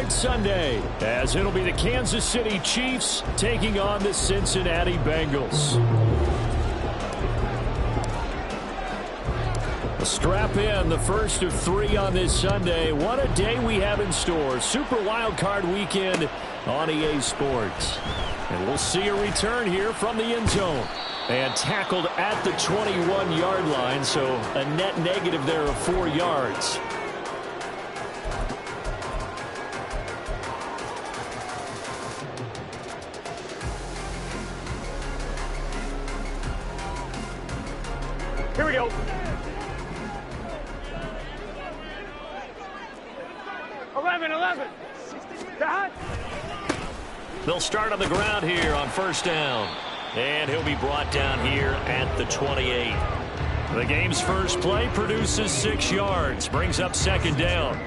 starts Sunday as it'll be the Kansas City Chiefs taking on the Cincinnati Bengals. Strap in, the first of 3 on this Sunday. What a day we have in store. Super Wild Card Weekend on EA Sports. And we'll see a return here from the end zone. And tackled at the 21-yard line, so a net negative there of 4 yards. Here we go. They'll start on the ground here on first down. And he'll be brought down here at the 28. The game's first play produces 6 yards. Brings up second down.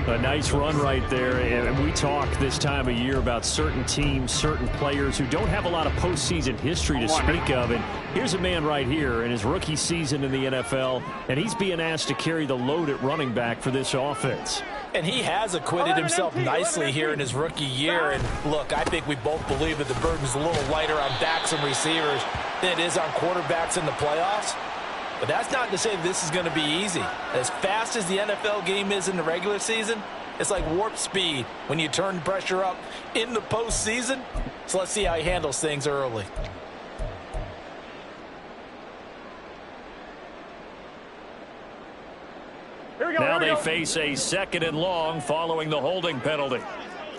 A nice run right there. And we talk this time of year about certain teams, certain players who don't have a lot of postseason history to speak of. And here's a man right here in his rookie season in the NFL. And he's being asked to carry the load at running back for this offense. And he has acquitted himself nicely here in his rookie year. And look, I think we both believe that the burden's a little lighter on backs and receivers than it is on quarterbacks in the playoffs. But that's not to say this is going to be easy. As fast as the NFL game is in the regular season, it's like warp speed when you turn pressure up in the postseason. So let's see how he handles things early. Now they face a 2nd and long following the holding penalty.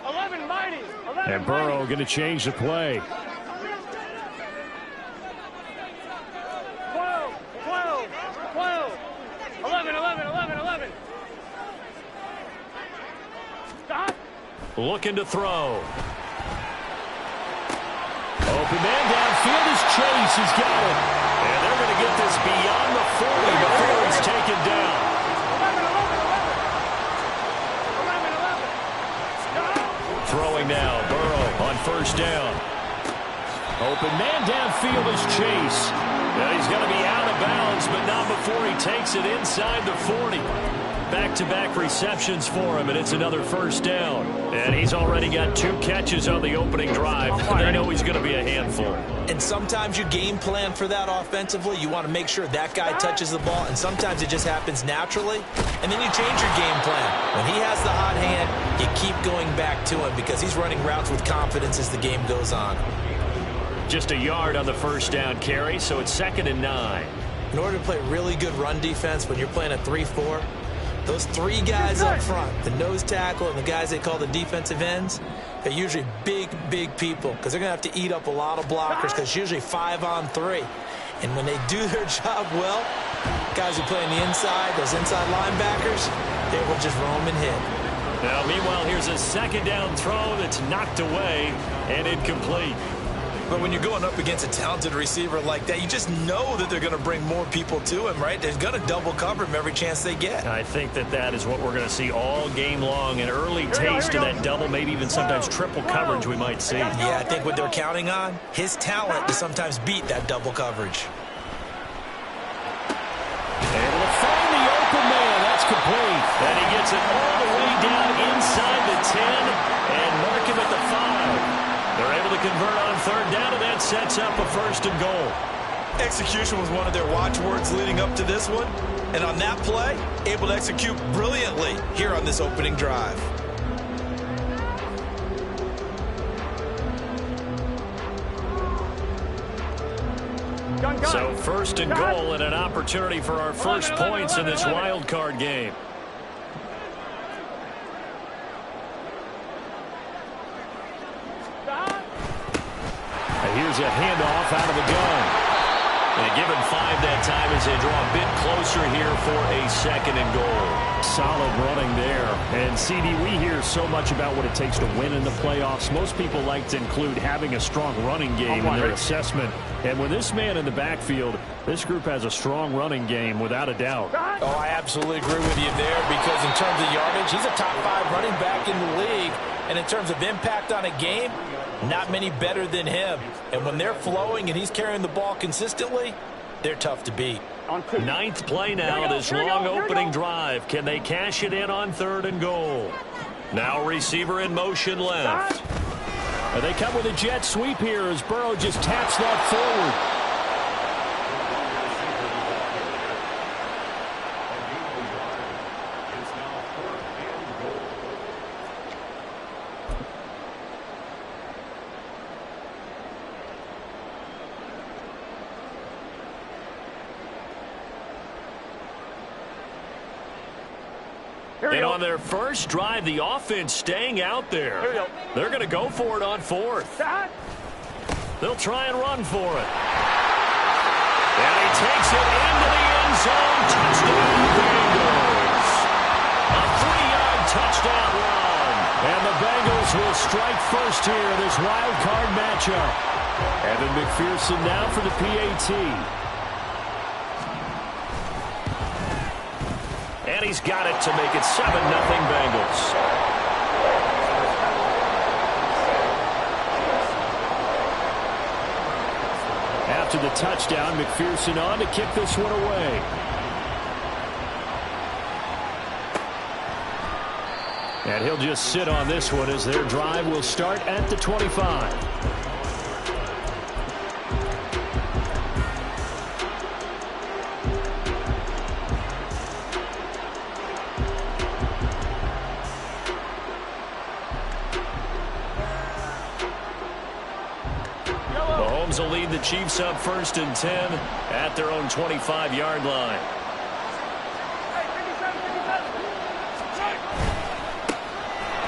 11 mighty. 11 and Burrow going to change the play. 12, 12, 12, 11, 11, 11, 11. Stop. Looking to throw. Open man downfield is Chase. He's got it. And they're going to get this beyond the 40 before it's taken down. Throwing now, Burrow on first down. Open man downfield is Chase. And he's going to be out of bounds, but not before he takes it inside the 40. Back-to-back receptions for him, and it's another first down. And he's already got 2 catches on the opening drive. They know he's going to be a handful. And sometimes you game plan for that offensively. You want to make sure that guy touches the ball, and sometimes it just happens naturally. And then you change your game plan. When he has the hot hand, you keep going back to him because he's running routes with confidence as the game goes on. Just a yard on the first down carry, so it's 2nd and 9. In order to play really good run defense when you're playing a 3-4, those 3 guys up front, the nose tackle and the guys they call the defensive ends, they're usually big, big people because they're going to have to eat up a lot of blockers because it's usually 5-on-3. And when they do their job well, guys who play on the inside, those inside linebackers, they will just roam and hit. Now, meanwhile, here's a 2nd down throw that's knocked away and incomplete. But when you're going up against a talented receiver like that, you just know that they're going to bring more people to him, right? They're going to double cover him every chance they get. I think that is what we're going to see all game long. An early taste of that double, maybe even sometimes triple coverage we might see. Yeah, I think what they're counting on, his talent to sometimes beat that double coverage. Able to find the open man. That's complete. And he gets it all the way down inside the 10 and mark him at the 5. They're able to convert on 3rd down, and that sets up a 1st and goal. Execution was one of their watchwords leading up to this one. And on that play, able to execute brilliantly here on this opening drive. So 1st and goal and an opportunity for our first points in this wild card game. Here's a handoff out of the gun. And given 5 that time as they draw a bit closer here for a 2nd and goal. Solid running there. And CD, we hear so much about what it takes to win in the playoffs. Most people like to include having a strong running game in their assessment. And with this man in the backfield, this group has a strong running game without a doubt. Oh, I absolutely agree with you there because in terms of yardage, he's a top 5 running back in the league. And in terms of impact on a game, not many better than him. And when they're flowing and he's carrying the ball consistently, they're tough to beat. 9th play now, this long opening drive. Can they cash it in on 3rd and goal? Now receiver in motion left. And they come with a jet sweep here as Burrow just taps that forward. And on their first drive, the offense staying out there. They're going to go for it on fourth. They'll try and run for it. And he takes it into the end zone. Touchdown, Bengals. A 3-yard touchdown run. And the Bengals will strike first here in this wild card matchup. Evan McPherson now for the PAT. And he's got it to make it 7-0 Bengals. After the touchdown, McPherson on to kick this one away. And he'll just sit on this one as their drive will start at the 25. Mahomes will lead the Chiefs up 1st and 10 at their own 25-yard line.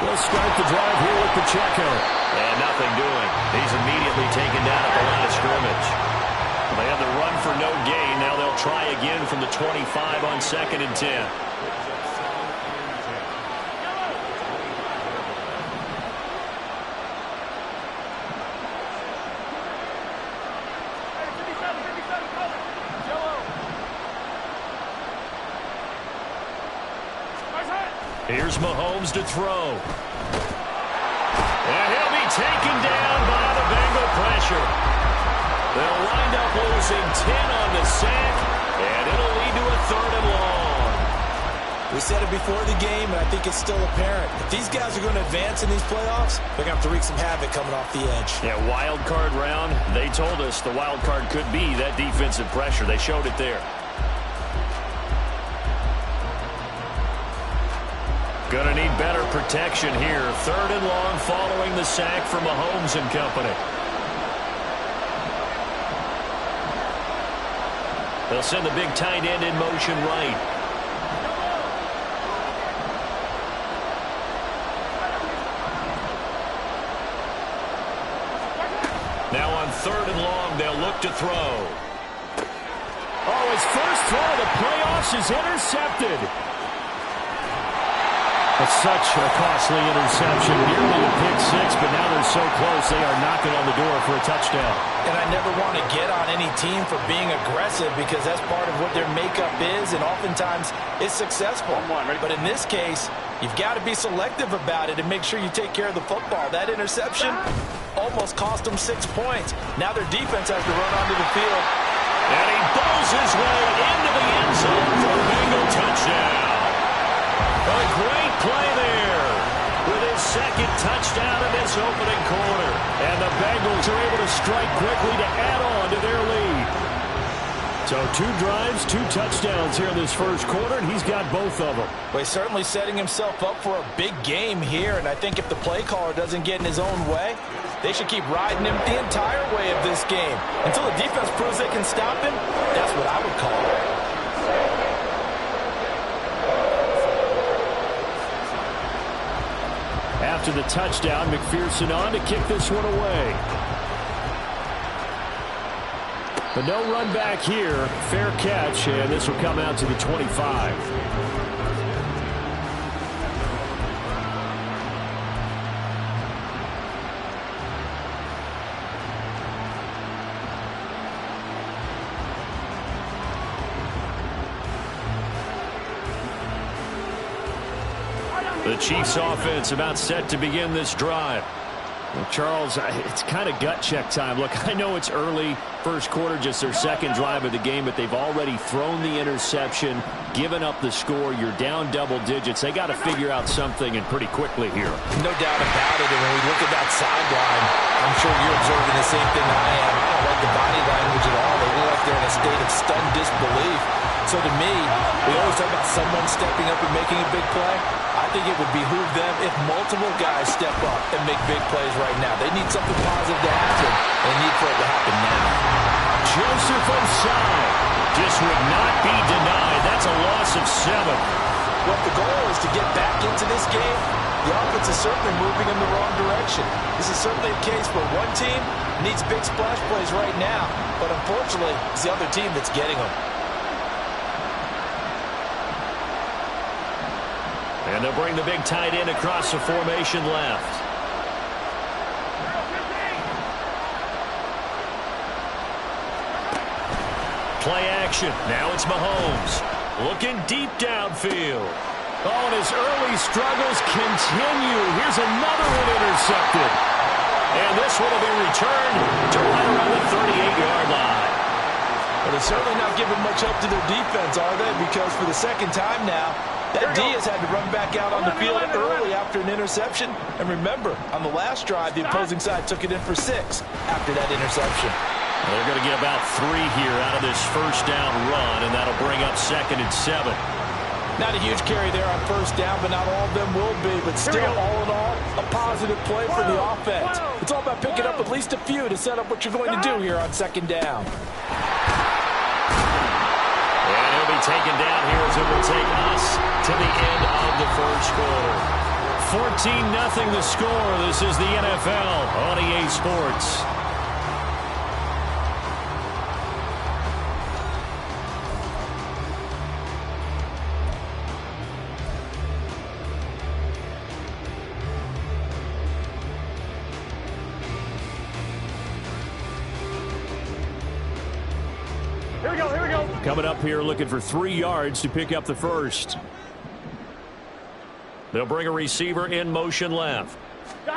We'll start the drive here with Pacheco. And nothing doing. He's immediately taken down at the line of scrimmage. They have the run for no gain. Now they'll try again from the 25 on 2nd and 10. Here's Mahomes to throw. And he'll be taken down by the Bengal pressure. They'll wind up losing 10 on the sack, and it'll lead to a 3rd and long. We said it before the game, and I think it's still apparent. If these guys are going to advance in these playoffs, they're going to have to wreak some havoc coming off the edge. Yeah, wild card round. They told us the wild card could be that defensive pressure. They showed it there. Gonna need better protection here. 3rd and long following the sack from Mahomes and company. They'll send the big tight end in motion right. Now on 3rd and long, they'll look to throw. Oh, his first throw of the playoffs is intercepted. It's such a costly interception, nearly a pick six, but now they're so close they are knocking on the door for a touchdown. And I never want to get on any team for being aggressive because that's part of what their makeup is, and oftentimes it's successful. But in this case, you've got to be selective about it and make sure you take care of the football. That interception almost cost them 6 points. Now their defense has to run onto the field. And he bows his way into the end zone for a Bengal touchdown. A great play there with his 2nd touchdown in this opening quarter. And the Bengals are able to strike quickly to add on to their lead. So 2 drives, 2 touchdowns here in this first quarter, and he's got both of them. Well, he's certainly setting himself up for a big game here, and I think if the play caller doesn't get in his own way, they should keep riding him the entire way of this game. Until the defense proves they can stop him, that's what I would call it. After the touchdown, McPherson on to kick this one away. But no run back here. Fair catch, and this will come out to the 25. The Chiefs offense about set to begin this drive. Well, Charles, it's kind of gut check time. Look, I know it's early, first quarter, just their second drive of the game, but they've already thrown the interception, given up the score. You're down double digits. They got to figure out something, and pretty quickly here. No doubt about it. And when we look at that sideline, I'm sure you're observing the same thing I am. I don't like the body language at all. They look like they're in a state of stunned disbelief. So to me, we always talk about someone stepping up and making a big play. I think it would behoove them if multiple guys step up and make big plays right now. They need something positive to happen. They need for it to happen now. Joseph Ossai just would not be denied. That's a loss of 7. Well, if the goal is to get back into this game, the offense is certainly moving in the wrong direction. This is certainly a case where one team needs big splash plays right now, but unfortunately, it's the other team that's getting them. And they'll bring the big tight end across the formation left. Play action. Now it's Mahomes. Looking deep downfield. Oh, and his early struggles continue. Here's another one intercepted. And this one will be returned to right around the 38-yard line. Well, they're certainly not giving much help to their defense, are they? Because for the second time now, that D has had to run back out on the field early after an interception. And remember, on the last drive, the opposing side took it in for 6 after that interception. Well, they're going to get about 3 here out of this first down run, and that'll bring up 2nd and 7. Not a huge carry there on first down, but not all of them will be. But still, all in all, a positive play for the offense. It's all about picking up at least a few to set up what you're going to do here on 2nd down. And he'll be taken down here as it will take us to the end of the first quarter. 14-0 the score. This is the NFL on EA Sports. Here we go. Coming up here looking for 3 yards to pick up the first. They'll bring a receiver in motion left. He's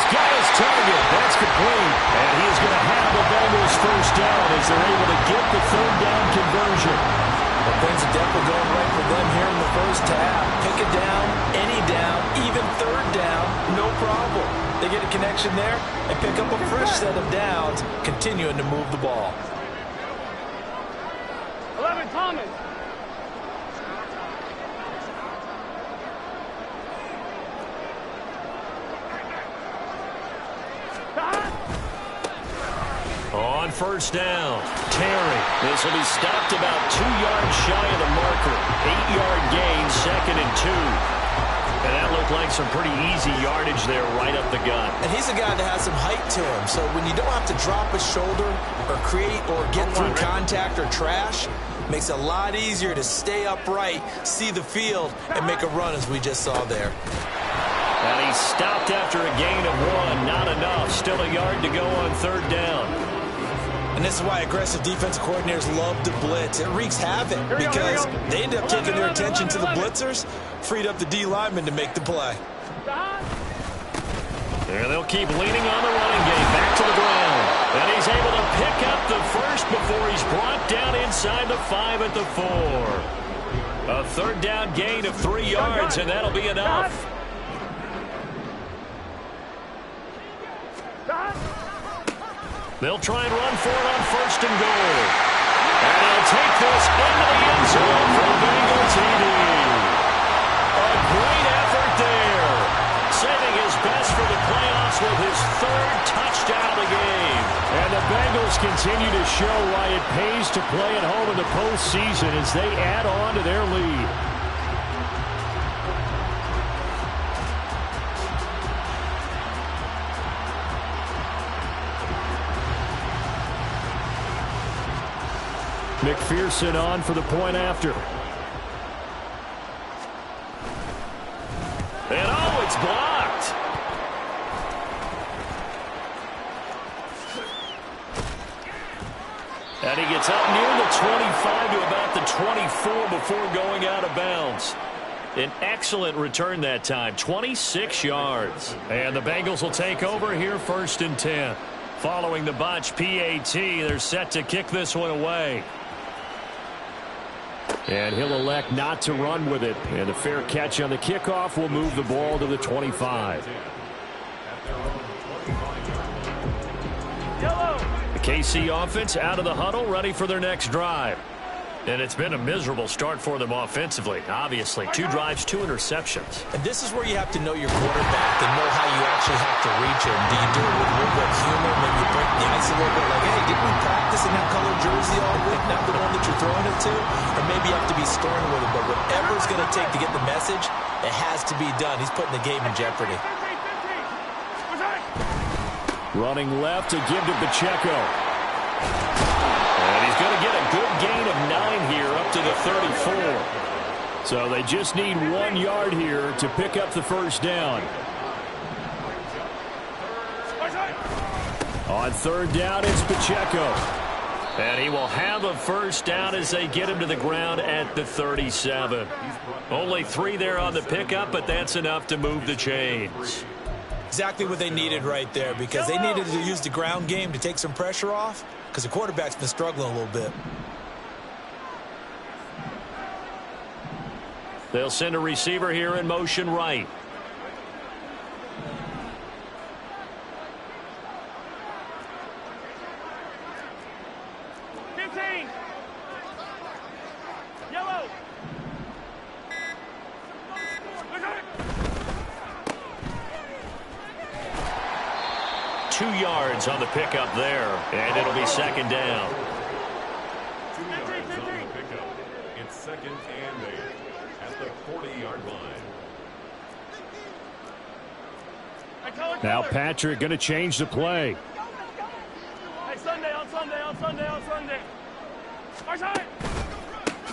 got his target. That's complete. And he is going to have the Bengals first down as they're able to get the 3rd down conversion. Well, things are definitely going right for them here in the first half. Pick a down, any down, even 3rd down, no problem. They get a connection there and pick up a fresh set of downs, continuing to move the ball. 11, Thomas. On first down, Terry. This will be stopped about 2 yards shy of the marker. 8-yard gain, 2nd and 2. And that looked like some pretty easy yardage there right up the gut. And he's a guy that has some height to him, so when you don't have to drop a shoulder or create or get through contact or trash, makes it a lot easier to stay upright, see the field, and make a run as we just saw there. And he stopped after a gain of 1. Not enough. Still a yard to go on 3rd down. And this is why aggressive defensive coordinators love to blitz. It wreaks havoc because they end up taking their attention to the blitzers, freed up the D lineman to make the play. And they'll keep leaning on the running game. Back to the ground. And he's able to pick up the first before he's brought down inside the 5 at the 4. A 3rd down gain of 3 yards, and that'll be enough. They'll try and run for it on 1st and goal. And he'll take this into the end zone for Bengal TD. A great effort there. Saving his best for the playoffs with his 3rd touchdown of the game. And the Bengals continue to show why it pays to play at home in the postseason as they add on to their lead. McPherson on for the point after. And oh, it's blocked. And he gets up near the 25 to about the 24 before going out of bounds. An excellent return that time, 26 yards. And the Bengals will take over here 1st and 10. Following the botch PAT, they're set to kick this one away. And he'll elect not to run with it. And a fair catch on the kickoff will move the ball to the 25. The KC offense out of the huddle, ready for their next drive. And it's been a miserable start for them offensively. Obviously, 2 drives, 2 interceptions. And this is where you have to know your quarterback and know how you actually have to reach him. Do you do it with a little bit of humor, maybe you break the ice a little bit, like, hey, didn't we practice in that colored jersey all week, not the one that you're throwing it to? Or maybe you have to be stern with him. But whatever it's going to take to get the message, it has to be done. He's putting the game in jeopardy. Running left to give to Pacheco. And he's going to get a good gain of 9 here up to the 34. So they just need 1 yard here to pick up the first down. On 3rd down, it's Pacheco. And he will have a first down as they get him to the ground at the 37. Only 3 there on the pickup, but that's enough to move the chains. Exactly what they needed right there, because they needed to use the ground game to take some pressure off, because the quarterback's been struggling a little bit. They'll send a receiver here in motion right. Yellow. 2 yards on the pickup there, and it'll be 2nd down. 2 yards on the pickup. It's 2nd and 8 at the 40-yard line. Now Patrick going to change the play. Hey, Sunday.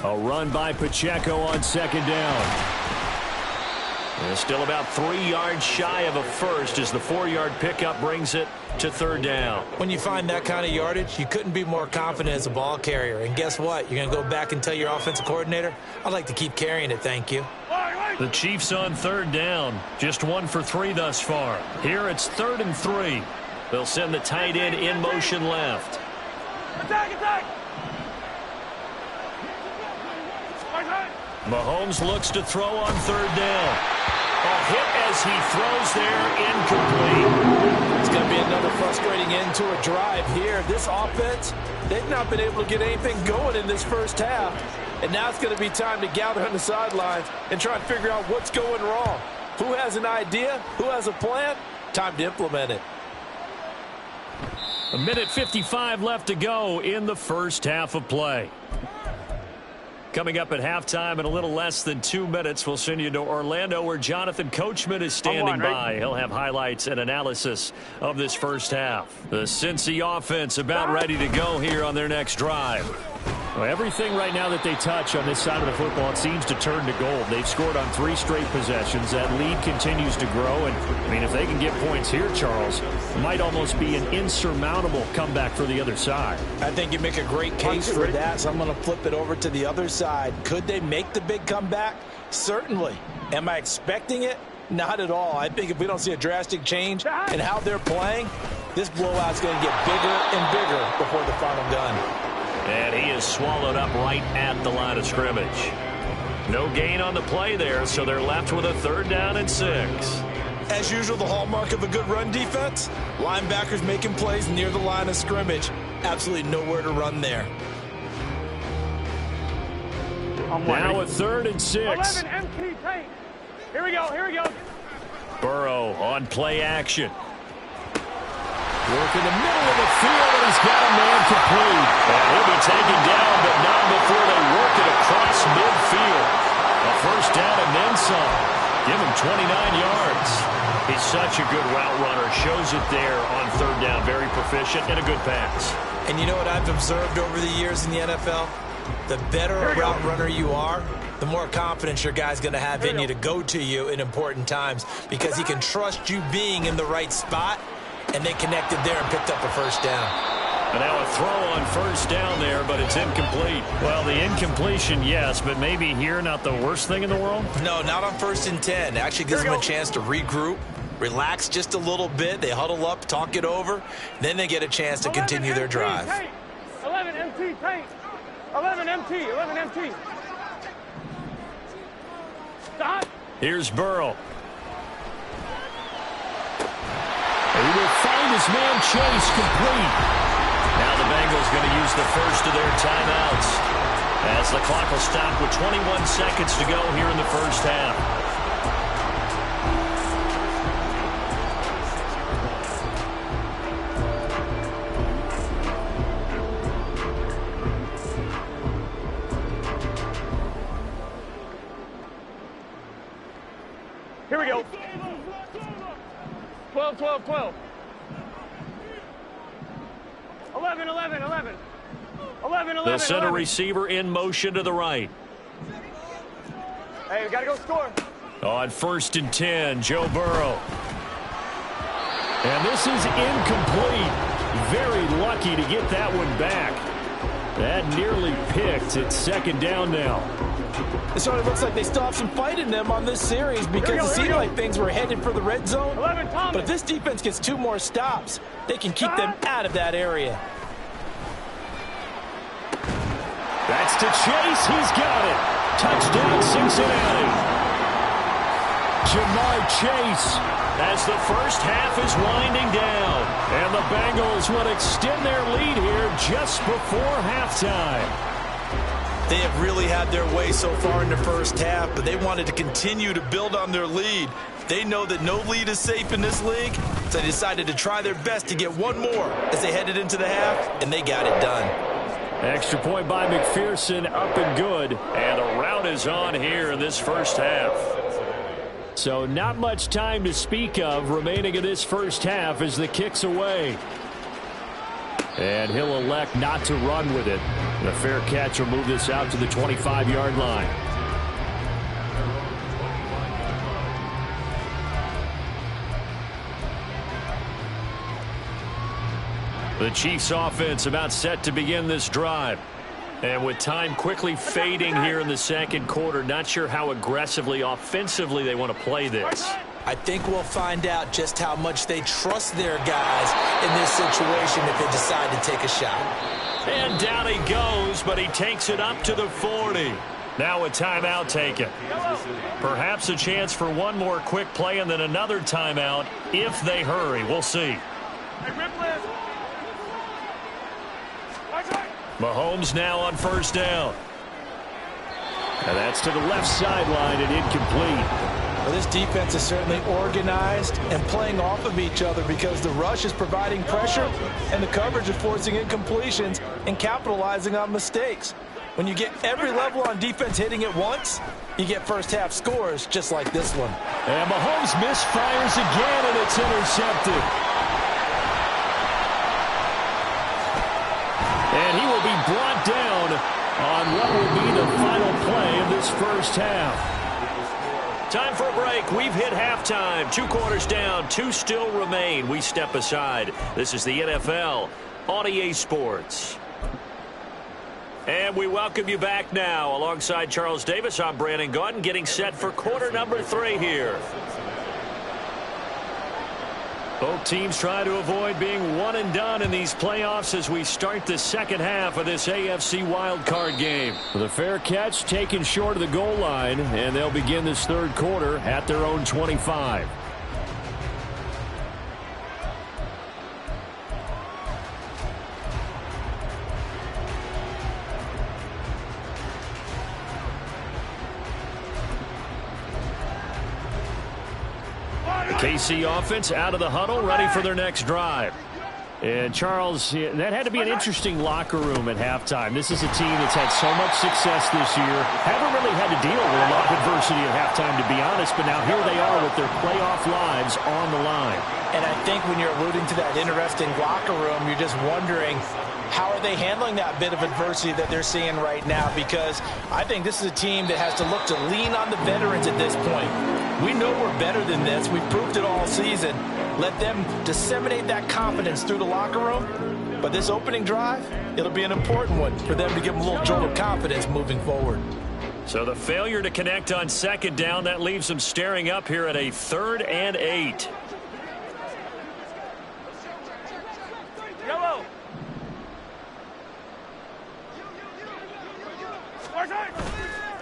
A run by Pacheco on 2nd down. And still about 3 yards shy of a first as the 4-yard pickup brings it to 3rd down. When you find that kind of yardage, you couldn't be more confident as a ball carrier. And guess what? You're going to go back and tell your offensive coordinator, I'd like to keep carrying it, thank you. The Chiefs on 3rd down. Just 1 for 3 thus far. Here it's 3rd and 3. They'll send the tight end in motion left. Attack! Mahomes looks to throw on 3rd down. A hit as he throws there, incomplete. It's going to be another frustrating end to a drive here. This offense, they've not been able to get anything going in this first half. And now it's going to be time to gather on the sidelines and try and figure out what's going wrong. Who has an idea? Who has a plan? Time to implement it. 1:55 left to go in the first half of play. Coming up at halftime in a little less than 2 minutes, we'll send you to Orlando where Jonathan Coachman is standing by. He'll have highlights and analysis of this first half. The Cincy offense about ready to go here on their next drive. Well, everything right now that they touch on this side of the football, it seems to turn to gold. They've scored on 3 straight possessions. That lead continues to grow. And, I mean, if they can get points here, Charles, it might almost be an insurmountable comeback for the other side. I think you make a great case for that, so I'm going to flip it over to the other side. Could they make the big comeback? Certainly. Am I expecting it? Not at all. I think if we don't see a drastic change in how they're playing, this blowout's going to get bigger and bigger before the final gun. And he is swallowed up right at the line of scrimmage. No gain on the play there, so they're left with a 3rd down and 6. As usual, the hallmark of a good run defense, linebackers making plays near the line of scrimmage. Absolutely nowhere to run there. Now a 3rd and 6. 11 empty paint. Here we go. Burrow on play action. Work in the middle of the field, and he's got a man complete. And he'll be taken down, but not before they work it across midfield. A first down and then some. Give him 29 yards. He's such a good route runner. Shows it there on 3rd down. Very proficient and a good pass. And you know what I've observed over the years in the NFL? The better a route runner you are, the more confidence your guy's going to have in you to go to you in important times, because he can trust you being in the right spot, and they connected there and picked up a first down. And now a throw on first down there, but it's incomplete. Well, the incompletion, yes, but maybe here not the worst thing in the world? No, not on 1st and 10. Actually gives them a chance to regroup, relax just a little bit. They huddle up, talk it over. Then they get a chance to continue their drive. 11 MT, paint. 11 MT, 11 MT. Stop. Here's Burrow. He will find his man Chase complete. Now the Bengals going to use the first of their timeouts as the clock will stop with 21 seconds to go here in the first half. Here we go. 12, 12, 12. 11, 11, 11. 11, 11, They'll send 11. a receiver in motion to the right. Hey, we got to go score. On 1st and 10, Joe Burrow. And this is incomplete. Very lucky to get that one back. That nearly picked. It's 2nd down now. It sort of looks like they still have some fight in them on this series because it seemed like things were headed for the red zone. 11, Thomas. But if this defense gets 2 more stops, they can keep them out of that area. That's to Chase. He's got it. Touchdown, Cincinnati. Jamar Chase. As the first half is winding down. And the Bengals will extend their lead here just before halftime. They have really had their way so far in the first half, but they wanted to continue to build on their lead. They know that no lead is safe in this league, so they decided to try their best to get one more as they headed into the half, and they got it done. Extra point by McPherson, up and good. And a rout is on here in this first half. So not much time to speak of remaining in this first half as the kick's away. And he'll elect not to run with it. And a fair catch will move this out to the 25-yard line. The Chiefs offense about set to begin this drive. And with time quickly fading here in the second quarter, not sure how aggressively, offensively they want to play this. I think we'll find out just how much they trust their guys in this situation if they decide to take a shot. And down he goes, but he takes it up to the 40. Now a timeout taken. Perhaps a chance for one more quick play and then another timeout if they hurry. We'll see. Mahomes now on first down. And that's to the left sideline and incomplete. Well, this defense is certainly organized and playing off of each other because the rush is providing pressure and the coverage is forcing incompletions and capitalizing on mistakes. When you get every level on defense hitting at once, you get first half scores just like this one. And Mahomes misfires again, and it's intercepted. And he will be brought down on what will be the final play of this first half. Time for a break. We've hit halftime. 2 quarters down. 2 still remain. We step aside. This is the NFL on EA Sports. And we welcome you back now. Alongside Charles Davis, I'm Brandon Gaudin, getting set for quarter number 3 here. Both teams try to avoid being one and done in these playoffs as we start the second half of this AFC wildcard game. The fair catch taken short of the goal line, and they'll begin this third quarter at their own 25. KC offense out of the huddle, ready for their next drive. And Charles, that had to be an interesting locker room at halftime. This is a team that's had so much success this year. Haven't really had to deal with a lot of adversity at halftime, to be honest, but now here they are with their playoff lives on the line. And I think when you're alluding to that interesting locker room, you're just wondering, how are they handling that bit of adversity that they're seeing right now? Because I think this is a team that has to look to lean on the veterans at this point. We know we're better than this. We've proved it all season. Let them disseminate that confidence through the locker room, But this opening drive, it'll be an important one for them to give them a little jolt of confidence moving forward. So the failure to connect on second down, that leaves them staring up here at a 3rd and 8. Yellow.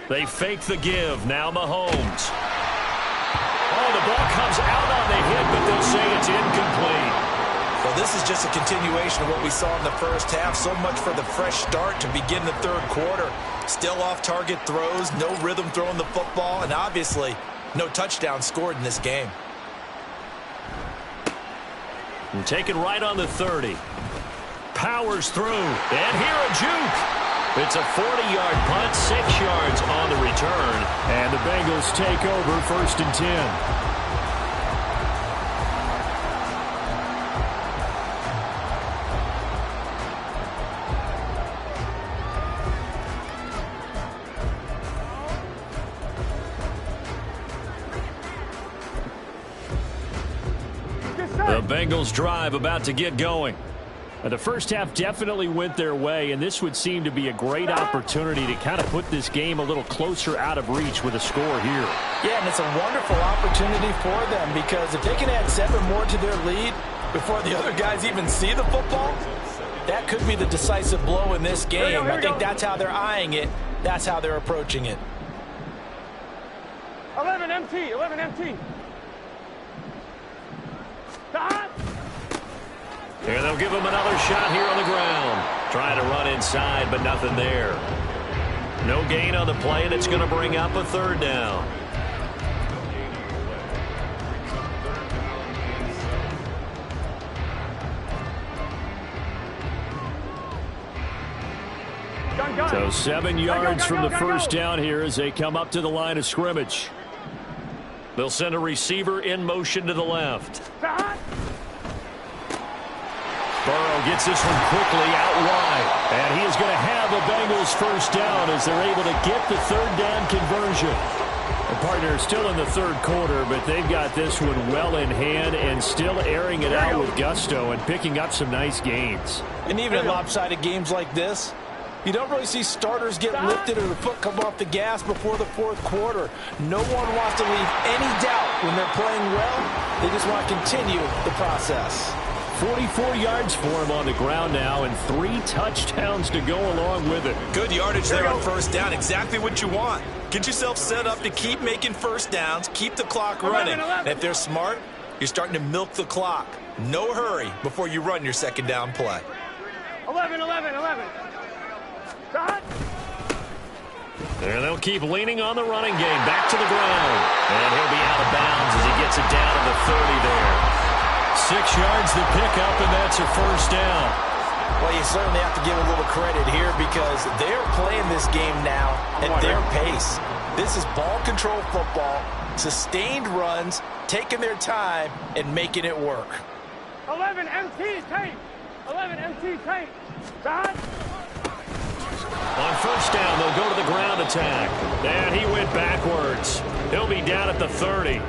They fake the give. Now Mahomes. Oh, the ball comes out on the hit, but they'll say it's incomplete. Well, this is just a continuation of what we saw in the first half. So much for the fresh start to begin the third quarter. Still off-target throws, no rhythm throwing the football, and obviously no touchdown scored in this game. And taken right on the 30. Powers through. And here a juke. It's a 40-yard punt, 6 yards on the return. And the Bengals take over 1st and 10. The Bengals drive about to get going. The first half definitely went their way, and this would seem to be a great opportunity to kind of put this game a little closer out of reach with a score here. Yeah, and it's a wonderful opportunity for them because if they can add 7 more to their lead before the other guys even see the football, that could be the decisive blow in this game. I think that's how they're eyeing it. That's how they're approaching it. 11 MT, 11 MT. And they'll give him another shot here on the ground. Trying to run inside, but nothing there. No gain on the play, and it's going to bring up a 3rd down. So 7 yards from the first down here as they come up to the line of scrimmage. They'll send a receiver in motion to the left. Burrow gets this one quickly out wide. And he is going to have the Bengals first down as they're able to get the 3rd down conversion. The partner is still in the 3rd quarter, but they've got this one well in hand and still airing it out with gusto and picking up some nice gains. And even in lopsided games like this, you don't really see starters get lifted or the foot come off the gas before the 4th quarter. No one wants to leave any doubt when they're playing well. They just want to continue the process. 44 yards for him on the ground now and 3 touchdowns to go along with it. Good yardage there on first down. Exactly what you want. Get yourself set up to keep making first downs, keep the clock running. And if they're smart, you're starting to milk the clock. No hurry before you run your 2nd down play. 11. And they'll keep leaning on the running game. Back to the ground. And he'll be out of bounds as he gets it down to the 30 there. 6 yards to pick up, and that's a first down. Well, you certainly have to give a little credit here because they're playing this game now at their pace. This is ball control football, sustained runs, taking their time, and making it work. 11 MT tape. 11 MT tape. On first down, they'll go to the ground attack. And he went backwards. He'll be down at the 30.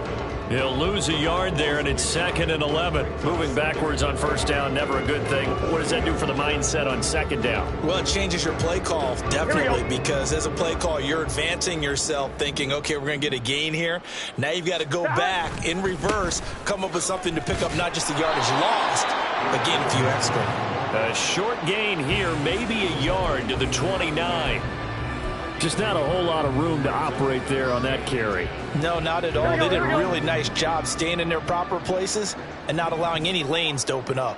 He'll lose a yard there, and it's 2nd and 11. Moving backwards on first down, never a good thing. What does that do for the mindset on 2nd down? Well, it changes your play call, definitely, because as a play call, you're advancing yourself thinking, okay, we're going to get a gain here. Now you've got to go back in reverse, come up with something to pick up not just the yardage lost, but gain a few extra. A short gain here, maybe a yard to the 29. Just not a whole lot of room to operate there on that carry. No, not at all. They did a really nice job staying in their proper places and not allowing any lanes to open up.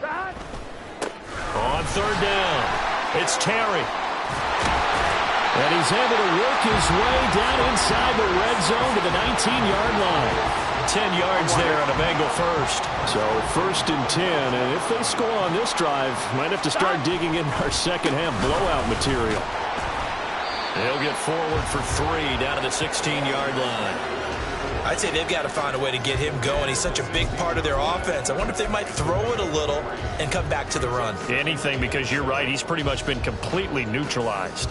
On 3rd down, it's Terry. And he's able to work his way down inside the red zone to the 19-yard line. 10 yards there on a Bengal first. So 1st and 10, and if they score on this drive, might have to start digging in our second half blowout material. They'll get forward for 3 down to the 16-yard line. I'd say they've got to find a way to get him going. He's such a big part of their offense. I wonder if they might throw it a little and come back to the run. Anything, because you're right, he's pretty much been completely neutralized.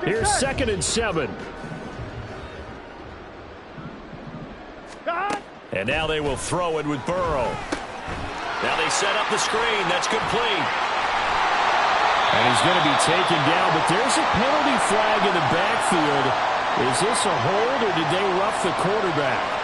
Here's 2nd and 7. And now they will throw it with Burrow. Now they set up the screen. That's complete. And he's going to be taken down, but there's a penalty flag in the backfield. Is this a hold, or did they rough the quarterback?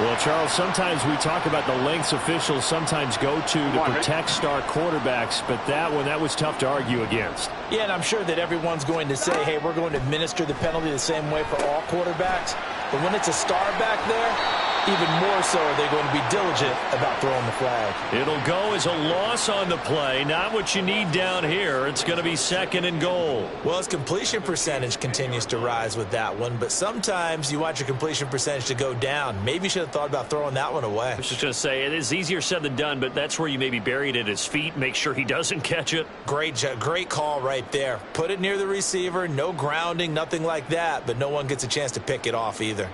Well, Charles, sometimes we talk about the lengths officials sometimes go to protect star quarterbacks, but that one, that was tough to argue against. Yeah, and I'm sure that everyone's going to say, hey, we're going to administer the penalty the same way for all quarterbacks. But when it's a star back there, even more so are they going to be diligent about throwing the flag. It'll go as a loss on the play. Not what you need down here. It's going to be 2nd and goal. Well, his completion percentage continues to rise with that one, but sometimes you want your completion percentage to go down. Maybe you should have thought about throwing that one away. I was just going to say, it is easier said than done, but that's where you maybe bury it at his feet. Make sure he doesn't catch it. Great call right there. Put it near the receiver, no grounding, nothing like that, but no one gets a chance to pick it off either.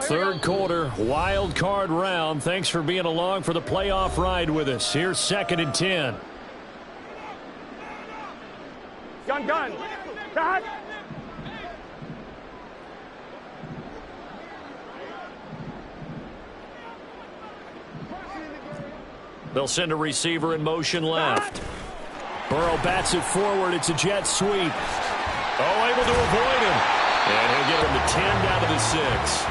Third quarter, wild card round. Thanks for being along for the playoff ride with us. Here's 2nd and 10. Gun. Cut. They'll send a receiver in motion left. Burrow bats it forward. It's a jet sweep. Oh, able to avoid him. And he'll get him to 10 down to the 6.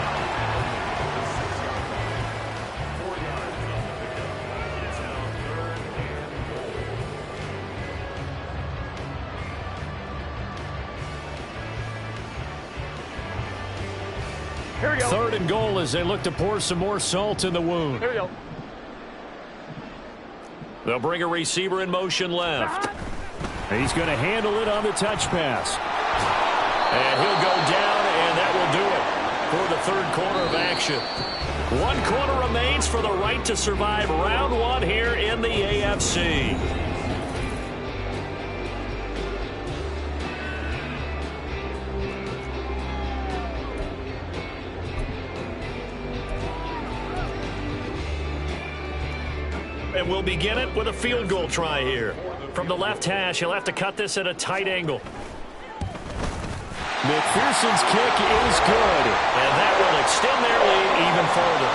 Here we go. 3rd and goal as they look to pour some more salt in the wound. Here we go. They'll bring a receiver in motion left. He's going to handle it on the touch pass. And he'll go down, and that will do it for the 3rd quarter of action. 1 quarter remains for the right to survive round 1 here in the AFC. And we'll begin it with a field goal try here. From the left hash, he'll have to cut this at a tight angle. McPherson's kick is good. And that will extend their lead even further.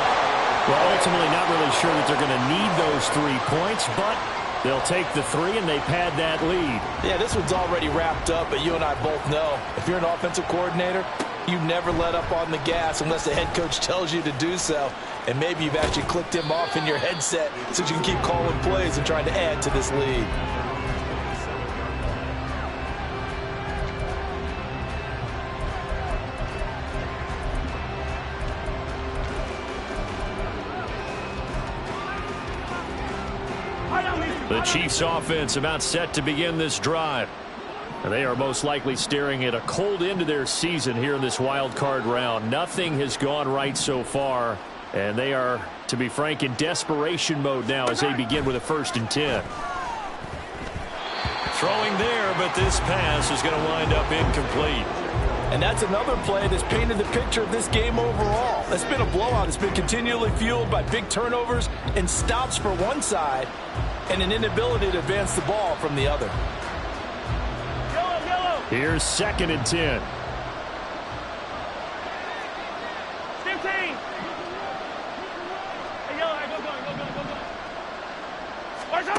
Well, ultimately not really sure that they're going to need those 3 points, but they'll take the 3 and they pad that lead. Yeah, this one's already wrapped up, but you and I both know if you're an offensive coordinator, you never let up on the gas unless the head coach tells you to do so. And maybe you've actually clicked him off in your headset so you can keep calling plays and trying to add to this lead. The Chiefs offense about set to begin this drive. And they are most likely staring at a cold end to their season here in this wild card round. Nothing has gone right so far. And they are, to be frank, in desperation mode now as they begin with a 1st and 10. Throwing there, but this pass is going to wind up incomplete. And that's another play that's painted the picture of this game overall. It's been a blowout. It's been continually fueled by big turnovers and stops for one side and an inability to advance the ball from the other. Yellow. Here's 2nd and 10. Team. Hey, yellow. Go.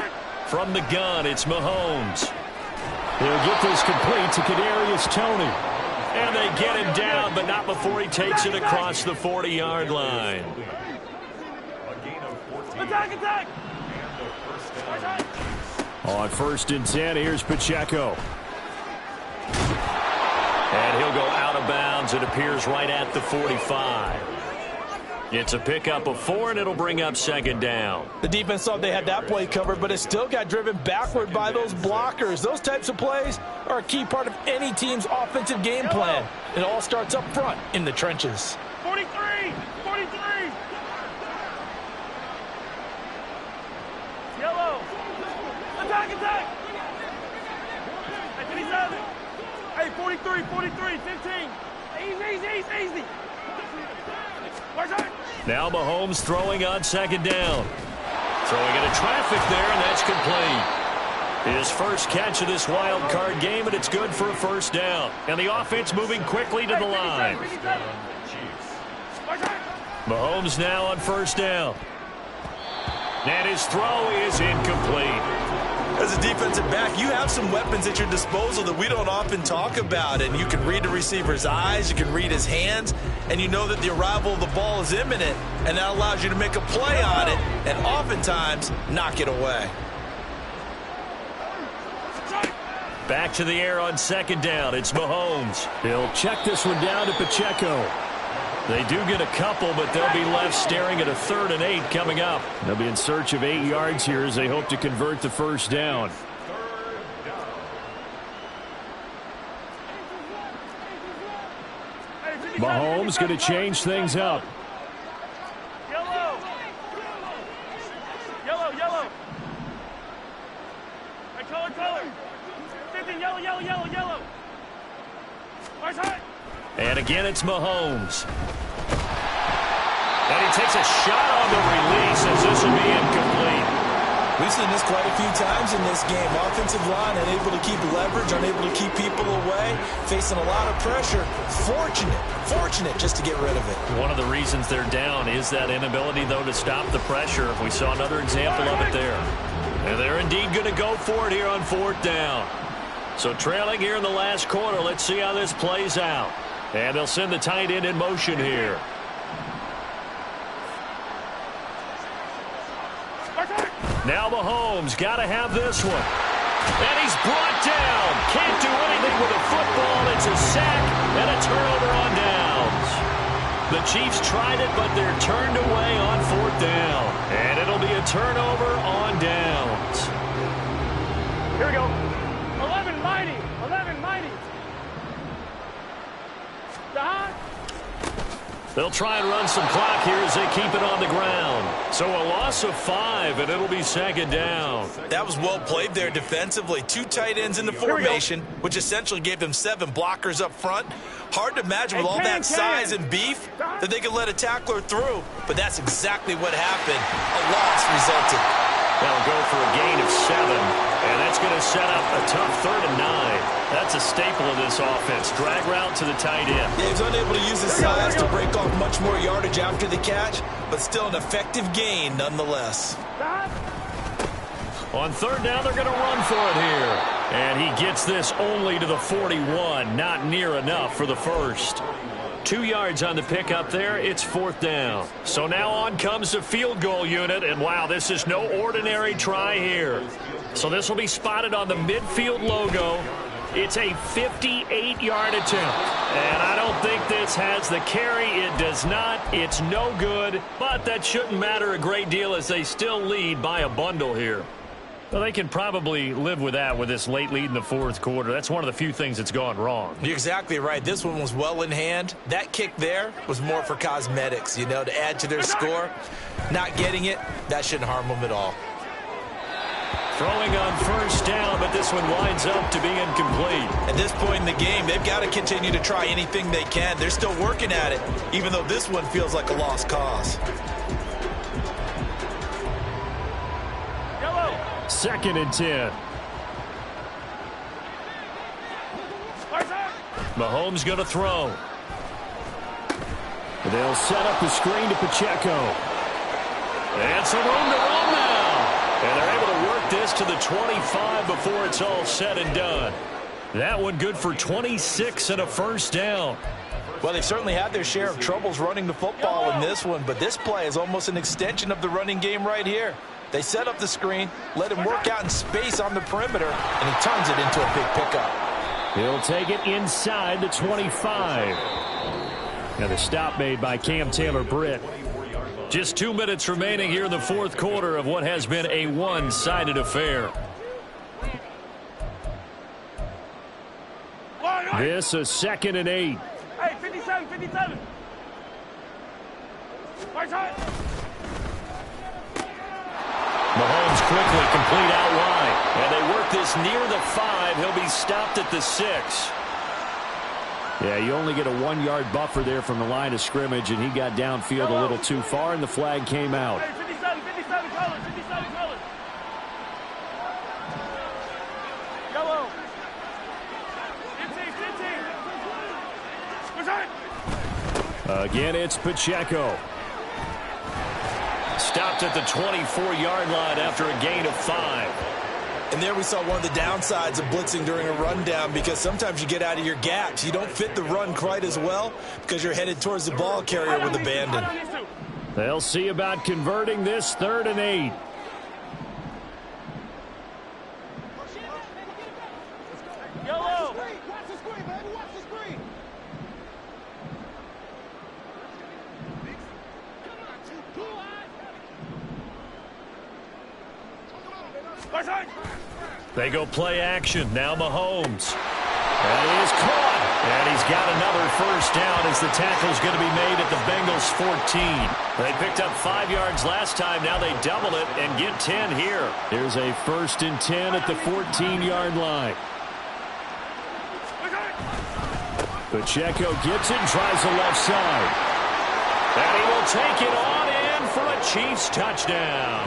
From the gun, it's Mahomes. He'll get this complete to Kadarius Toney. And they get him down, but not before he takes it across the 40-yard line. Attack. On 1st and 10, here's Pacheco. And he'll go out of bounds. It appears right at the 45. It's a pickup of 4, and it'll bring up 2nd down. The defense thought they had that play covered, but it still got driven backward by those blockers. Those types of plays are a key part of any team's offensive game plan. It all starts up front in the trenches. 43. Yellow. Attack. 57. Hey, 43, 43, 15. Easy. Now Mahomes throwing on second down. Throwing into traffic there, and that's complete. His first catch of this wild card game, and it's good for a first down. And the offense moving quickly to the line. Mahomes now on first down. And his throw is incomplete. As a defensive back, you have some weapons at your disposal that we don't often talk about. And you can read the receiver's eyes, you can read his hands, and you know that the arrival of the ball is imminent. And that allows you to make a play on it and oftentimes knock it away. Back to the air on second down. It's Mahomes. He'll check this one down to Pacheco. They do get a couple, but they'll be left staring at a 3rd and 8 coming up. They'll be in search of 8 yards here as they hope to convert the first down. Mahomes going to change things up. Yellow. Hey, color. 15, yellow. Right side. And again, it's Mahomes. And he takes a shot on the release as this will be incomplete. We've seen this quite a few times in this game. Offensive line unable to keep leverage, unable to keep people away, facing a lot of pressure. Fortunate just to get rid of it. One of the reasons they're down is that inability, though, to stop the pressure. We saw another example of it there. And they're indeed going to go for it here on 4th down. So trailing here in the last quarter, let's see how this plays out. And they'll send the tight end in motion here. Now Mahomes got to have this one. And he's brought down. Can't do anything with a football. It's a sack and a turnover on downs. The Chiefs tried it, but they're turned away on 4th down. And it'll be a turnover on downs. Here we go. 11 mighty. They'll try and run some clock here as they keep it on the ground. So a loss of 5, and it'll be second down. That was well played there defensively. 2 tight ends in the formation, which essentially gave them 7 blockers up front. Hard to imagine with all that size and beef that they could let a tackler through. But that's exactly what happened. A loss resulted. They'll go for a gain of 7, and that's going to set up a tough 3rd and 9. That's a staple of this offense. Drag route to the tight end. Yeah, he's unable to use his size to break off much more yardage after the catch, but still an effective gain nonetheless. On 3rd down, they're going to run for it here. And he gets this only to the 41. Not near enough for the first. 2 yards on the pickup there. It's 4th down. So now on comes the field goal unit. And, wow, this is no ordinary try here. So this will be spotted on the midfield logo. It's a 58-yard attempt. And I don't think this has the carry. It does not. It's no good. But that shouldn't matter a great deal as they still lead by a bundle here. Well, they can probably live with that with this late lead in the 4th quarter. That's one of the few things that's gone wrong. You're exactly right. This one was well in hand. That kick there was more for cosmetics, you know, to add to their score. Not getting it, that shouldn't harm them at all. Throwing on 1st down, but this one winds up to be incomplete. At this point in the game, they've got to continue to try anything they can. They're still working at it, even though this one feels like a lost cause. 2nd and 10. Mahomes going to throw. They'll set up the screen to Pacheco. And some room to run now. And they're able to work this to the 25 before it's all said and done. That one good for 26 and a 1st down. Well, they've certainly had their share of troubles running the football in this one, but this play is almost an extension of the running game right here. They set up the screen, let him work out in space on the perimeter, and he turns it into a big pickup. He'll take it inside the 25. And a stop made by Cam Taylor-Britt. Just 2 minutes remaining here in the 4th quarter of what has been a one-sided affair. This a 2nd and 8. Hey, 57. Right side. Mahomes quickly complete out wide. And they work this near the 5. He'll be stopped at the 6. Yeah, you only get a 1-yard buffer there from the line of scrimmage, and he got downfield a little too far, and the flag came out. 57, 57 colors, 57 colors. Yellow. 15, 15. Again, it's Pacheco. Stopped at the 24-yard line after a gain of 5. And there we saw one of the downsides of blitzing during a rundown, because sometimes you get out of your gaps. You don't fit the run quite as well because you're headed towards the ball carrier with abandon. They'll see about converting this 3rd and 8. Yellow. They go play action. Now Mahomes. And he is caught. And he's got another first down as the tackle's going to be made at the Bengals 14. They picked up 5 yards last time. Now they double it and get 10 here. Here's a 1st and 10 at the 14-yard line. Pacheco gets it and tries the left side. And he will take it on in for a Chiefs touchdown.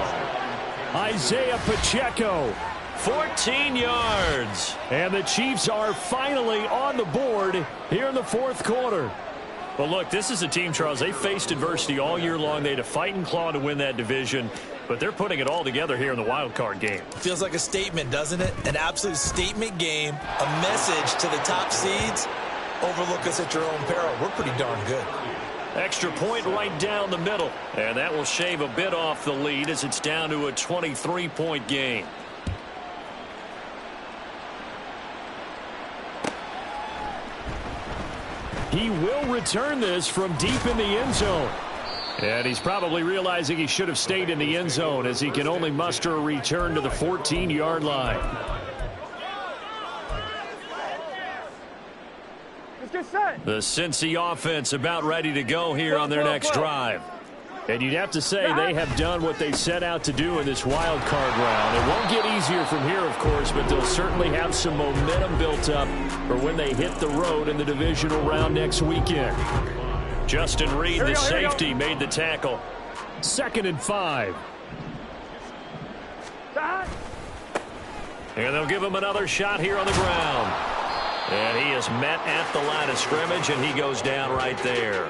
Isaiah Pacheco. 14 yards. And the Chiefs are finally on the board here in the 4th quarter. Well, look, this is a team, Charles. They faced adversity all year long. They had to fight and claw to win that division, but they're putting it all together here in the wild card game. Feels like a statement, doesn't it? An absolute statement game, a message to the top seeds. Overlook us at your own peril. We're pretty darn good. Extra point right down the middle, and that will shave a bit off the lead as it's down to a 23-point game. He will return this from deep in the end zone. And he's probably realizing he should have stayed in the end zone, as he can only muster a return to the 14-yard line. Let's get set. The Cincy offense about ready to go here on their next drive. And you'd have to say they have done what they set out to do in this wild card round. It won't get easier from here, of course, but they'll certainly have some momentum built up for when they hit the road in the divisional round next weekend. Justin Reed, the safety, made the tackle. 2nd and 5. And they'll give him another shot here on the ground. And he is met at the line of scrimmage, and he goes down right there.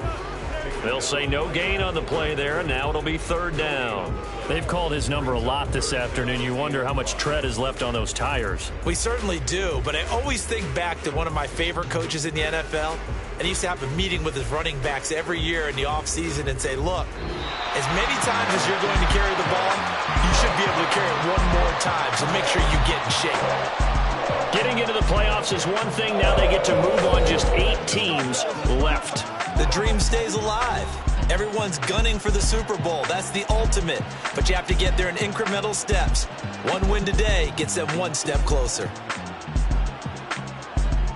They'll say no gain on the play there, and now it'll be 3rd down. They've called his number a lot this afternoon. You wonder how much tread is left on those tires. We certainly do, but I always think back to one of my favorite coaches in the NFL, and he used to have a meeting with his running backs every year in the offseason and say, look, as many times as you're going to carry the ball, you should be able to carry it one more time, so make sure you get in shape. Getting into the playoffs is one thing. Now they get to move on. Just 8 teams left. The dream stays alive. Everyone's gunning for the Super Bowl. That's the ultimate. But you have to get there in incremental steps. One win today gets them one step closer.